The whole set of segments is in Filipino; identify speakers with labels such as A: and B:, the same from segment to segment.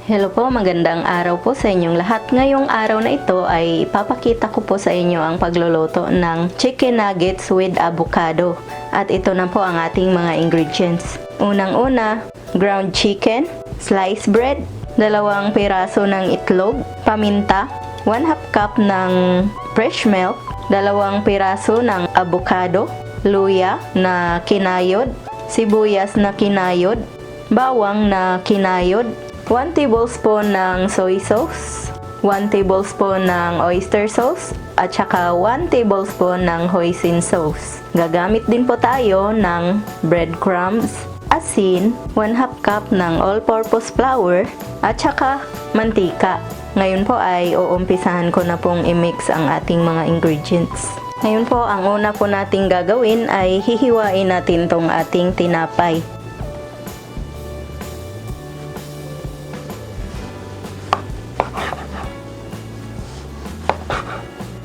A: Hello po, magandang araw po sa inyong lahat. Ngayong araw na ito ay ipapakita ko po sa inyo ang pagluluto ng chicken nuggets with avocado. At ito na po ang ating mga ingredients. Unang-una, ground chicken, sliced bread, 2 piraso ng itlog, paminta, 1/2 cup ng fresh milk, 2 piraso ng avocado, luya na kinayod, sibuyas na kinayod, bawang na kinayod, 1 tablespoon ng soy sauce, 1 tablespoon ng oyster sauce, at saka 1 tablespoon ng hoisin sauce. Gagamit din po tayo ng breadcrumbs, asin, 1/2 cup ng all-purpose flour, at saka mantika. Ngayon po ay uumpisahan ko na pong i-mix ang ating mga ingredients. Ngayon po, ang una po nating gagawin ay hihiwain natin tong ating tinapay.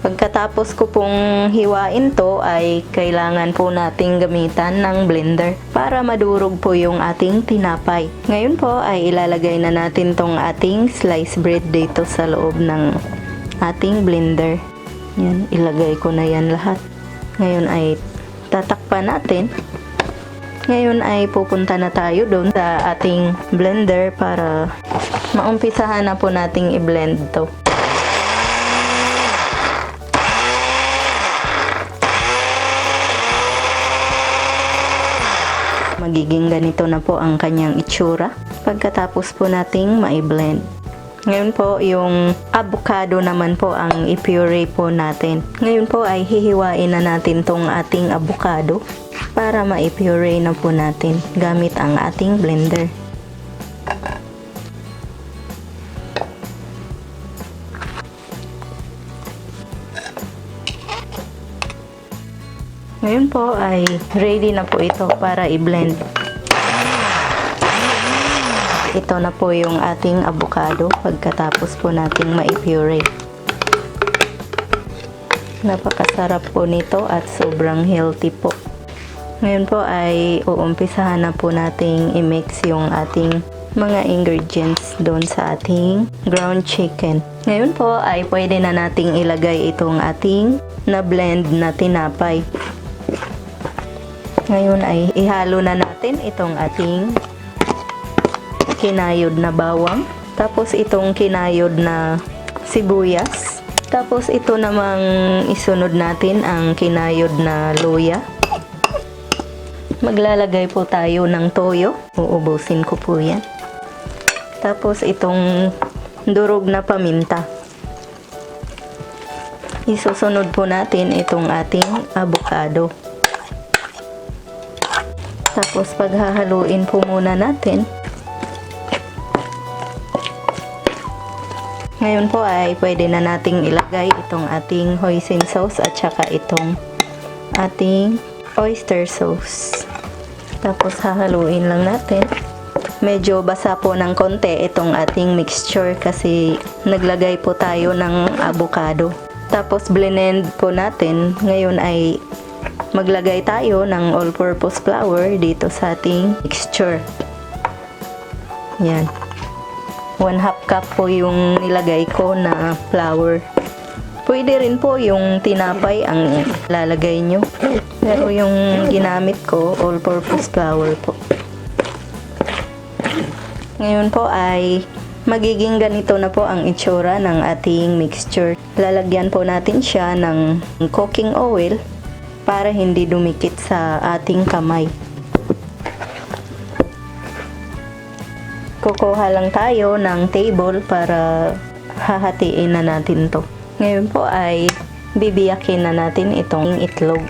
A: Pagkatapos ko pong hiwain to ay kailangan po nating gamitan ng blender para madurog po yung ating tinapay. Ngayon po ay ilalagay na natin tong ating sliced bread dito sa loob ng ating blender. Yan, ilagay ko na yan lahat. Ngayon ay tatakpan natin. Ngayon ay pupunta na tayo doon sa ating blender para maumpisahan na po nating i-blend to. Magiging ganito na po ang kanyang itsura pagkatapos po nating ma-blend. Ngayon po, yung avocado naman po ang i-puree po natin. Ngayon po ay hihiwain na natin tong ating avocado para ma-puree na po natin gamit ang ating blender. Ngayon po ay ready na po ito para i-blend. Ito na po yung ating avocado pagkatapos po nating ma-puree. Napakasarap po nito at sobrang healthy po. Ngayon po ay uumpisahan na po nating i-mix yung ating mga ingredients doon sa ating ground chicken. Ngayon po ay pwede na nating ilagay itong ating na-blend na tinapay. Ngayon ay ihalo na natin itong ating kinayod na bawang, tapos itong kinayod na sibuyas, tapos ito namang isunod natin ang kinayod na luya. Maglalagay po tayo ng toyo, uubusin ko po yan. Tapos itong durog na paminta. Isusunod po natin itong ating avocado. Tapos paghahaluin po muna natin. Ngayon po ay pwede na nating ilagay itong ating hoisin sauce at saka itong ating oyster sauce. Tapos hahaluin lang natin. Medyo basa po ng konti itong ating mixture kasi naglagay po tayo ng avocado. Tapos blend po natin. Ngayon ay maglagay tayo ng all-purpose flour dito sa ating mixture. Yan. 1/2 cup po yung nilagay ko na flour. Pwede rin po yung tinapay ang lalagay nyo. Pero yung ginamit ko, all-purpose flour po. Ngayon po ay magiging ganito na po ang itsura ng ating mixture. Lalagyan po natin siya ng cooking oil para hindi dumikit sa ating kamay. Kukuha lang tayo ng table para hahatiin na natin to. Ngayon po ay bibiyakin na natin itong itlog.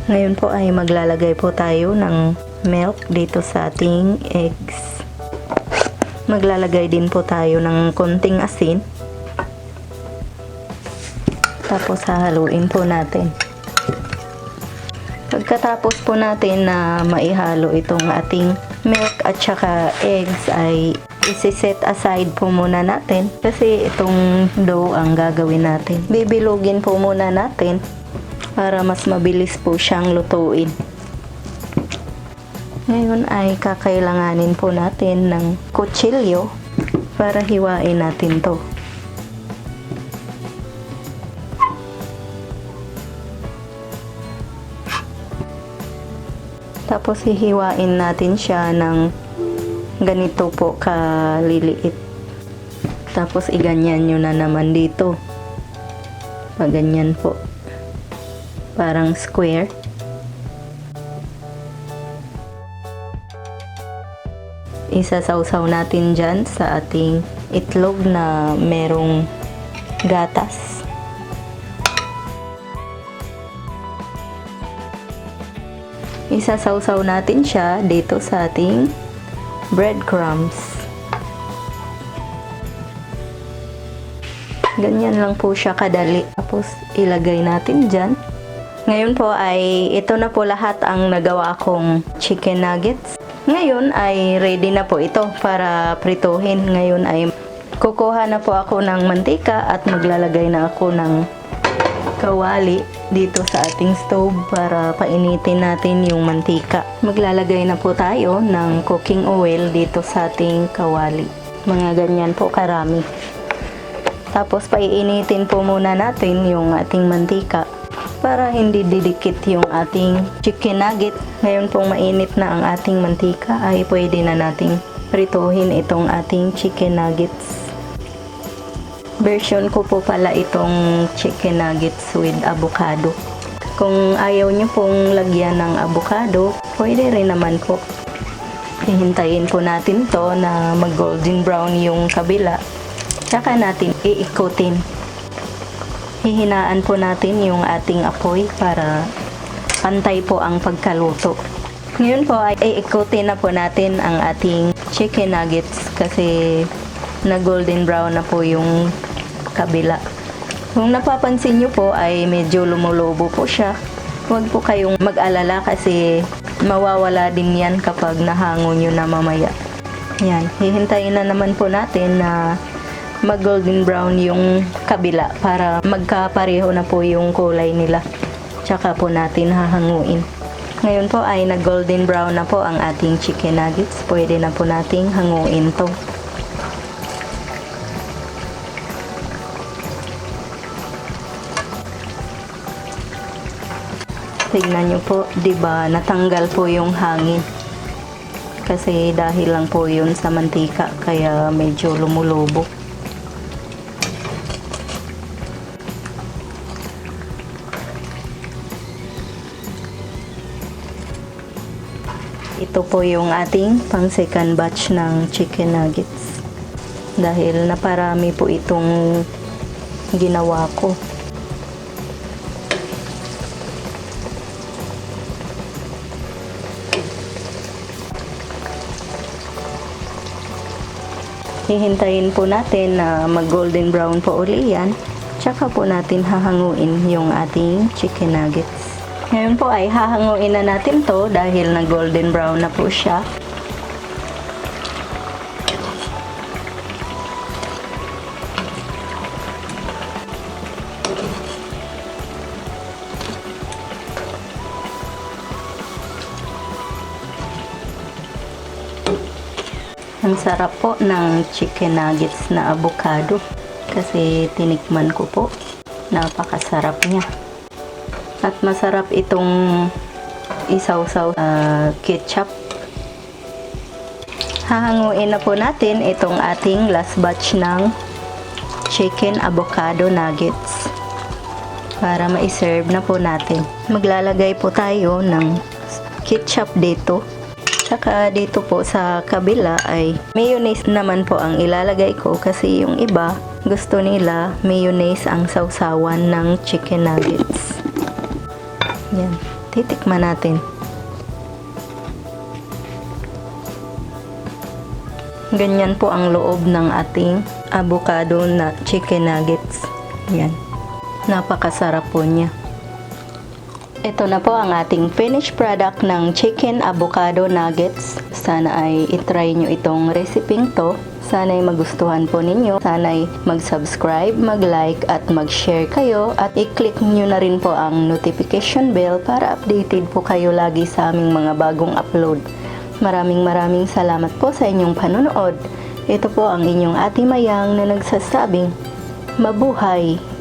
A: Ngayon po ay maglalagay po tayo ng milk dito sa ating eggs. Maglalagay din po tayo ng konting asin. Tapos hahaluin po natin. Pagkatapos po natin na maihalo itong ating milk at saka eggs ay isi-set aside po muna natin kasi itong dough ang gagawin natin. Bibilugin po muna natin para mas mabilis po siyang lutuin. Ngayon ay kakailanganin po natin ng kutsilyo para hiwain natin to. Tapos hihiwain natin siya ng ganito po kaliliit. Tapos iganyan nyo na naman dito. Paganyan po. Parang square. Isasawsaw natin dyan sa ating itlog na merong gatas. Isasawsaw natin siya dito sa ating breadcrumbs. Ganyan lang po siya kadali. Tapos ilagay natin dyan. Ngayon po ay ito na po lahat ang nagawa kong chicken nuggets. Ngayon ay ready na po ito para prituhin. Ngayon ay kukuha na po ako ng mantika at maglalagay na ako ng kawali dito sa ating stove para painitin natin yung mantika. Maglalagay na po tayo ng cooking oil dito sa ating kawali. Mga ganyan po karami. Tapos paiinitin po muna natin yung ating mantika para hindi didikit yung ating chicken nugget. Ngayon pong mainit na ang ating mantika ay pwede na nating prituhin itong ating chicken nuggets. Version ko po pala itong chicken nuggets with avocado. Kung ayaw nyo pong lagyan ng avocado, pwede rin naman po. Hihintayin po natin to na mag golden brown yung kabila. Tsaka natin iikutin. Hihinaan po natin yung ating apoy para pantay po ang pagkaluto. Ngayon po ay iikutin na po natin ang ating chicken nuggets kasi na golden brown na po yung kabila. Kung napapansin nyo po ay medyo lumulobo po siya. Huwag po kayong mag-alala kasi mawawala din yan kapag nahango nyo na mamaya. Yan, hihintayin na naman po natin na mag golden brown yung kabila para magkapareho na po yung kulay nila. Tsaka po natin hahanguin. Ngayon po ay nag golden brown na po ang ating chicken nuggets. Pwede na po nating hanguin to. Tignan nyo po, 'di ba? Natanggal po yung hangin. Kasi dahil lang po yun sa mantika kaya medyo lumulobo. Ito po yung ating pang second batch ng chicken nuggets. Dahil naparami po itong ginawa ko. Hihintayin po natin na mag golden brown po uli yan. Tsaka po natin hahanguin yung ating chicken nuggets. Ngayon po ay hahanguin na natin to dahil na golden brown na po siya. Ang sarap po ng chicken nuggets na avocado kasi tinikman ko po. Napakasarap niya. At masarap itong isawsaw ketchup. Hahanguin na po natin itong ating last batch ng chicken avocado nuggets para ma-serve na po natin. Maglalagay po tayo ng ketchup dito. Tsaka dito po sa kabila ay mayonnaise naman po ang ilalagay ko kasi yung iba gusto nila mayonnaise ang sawsawan ng chicken nuggets. Yan, titikman natin. Ganyan po ang loob ng ating avocado na chicken nuggets. Yan, napakasarap po niya. Ito na po ang ating finished product ng chicken avocado nuggets. Sana ay itry nyo itong reseping to. Sana ay magustuhan po ninyo. Sana ay mag-subscribe, mag-like at mag-share kayo. At i-click nyo na rin po ang notification bell para updated po kayo lagi sa aming mga bagong upload. Maraming salamat po sa inyong panonood. Ito po ang inyong Ate Mayang na nagsasabing, mabuhay!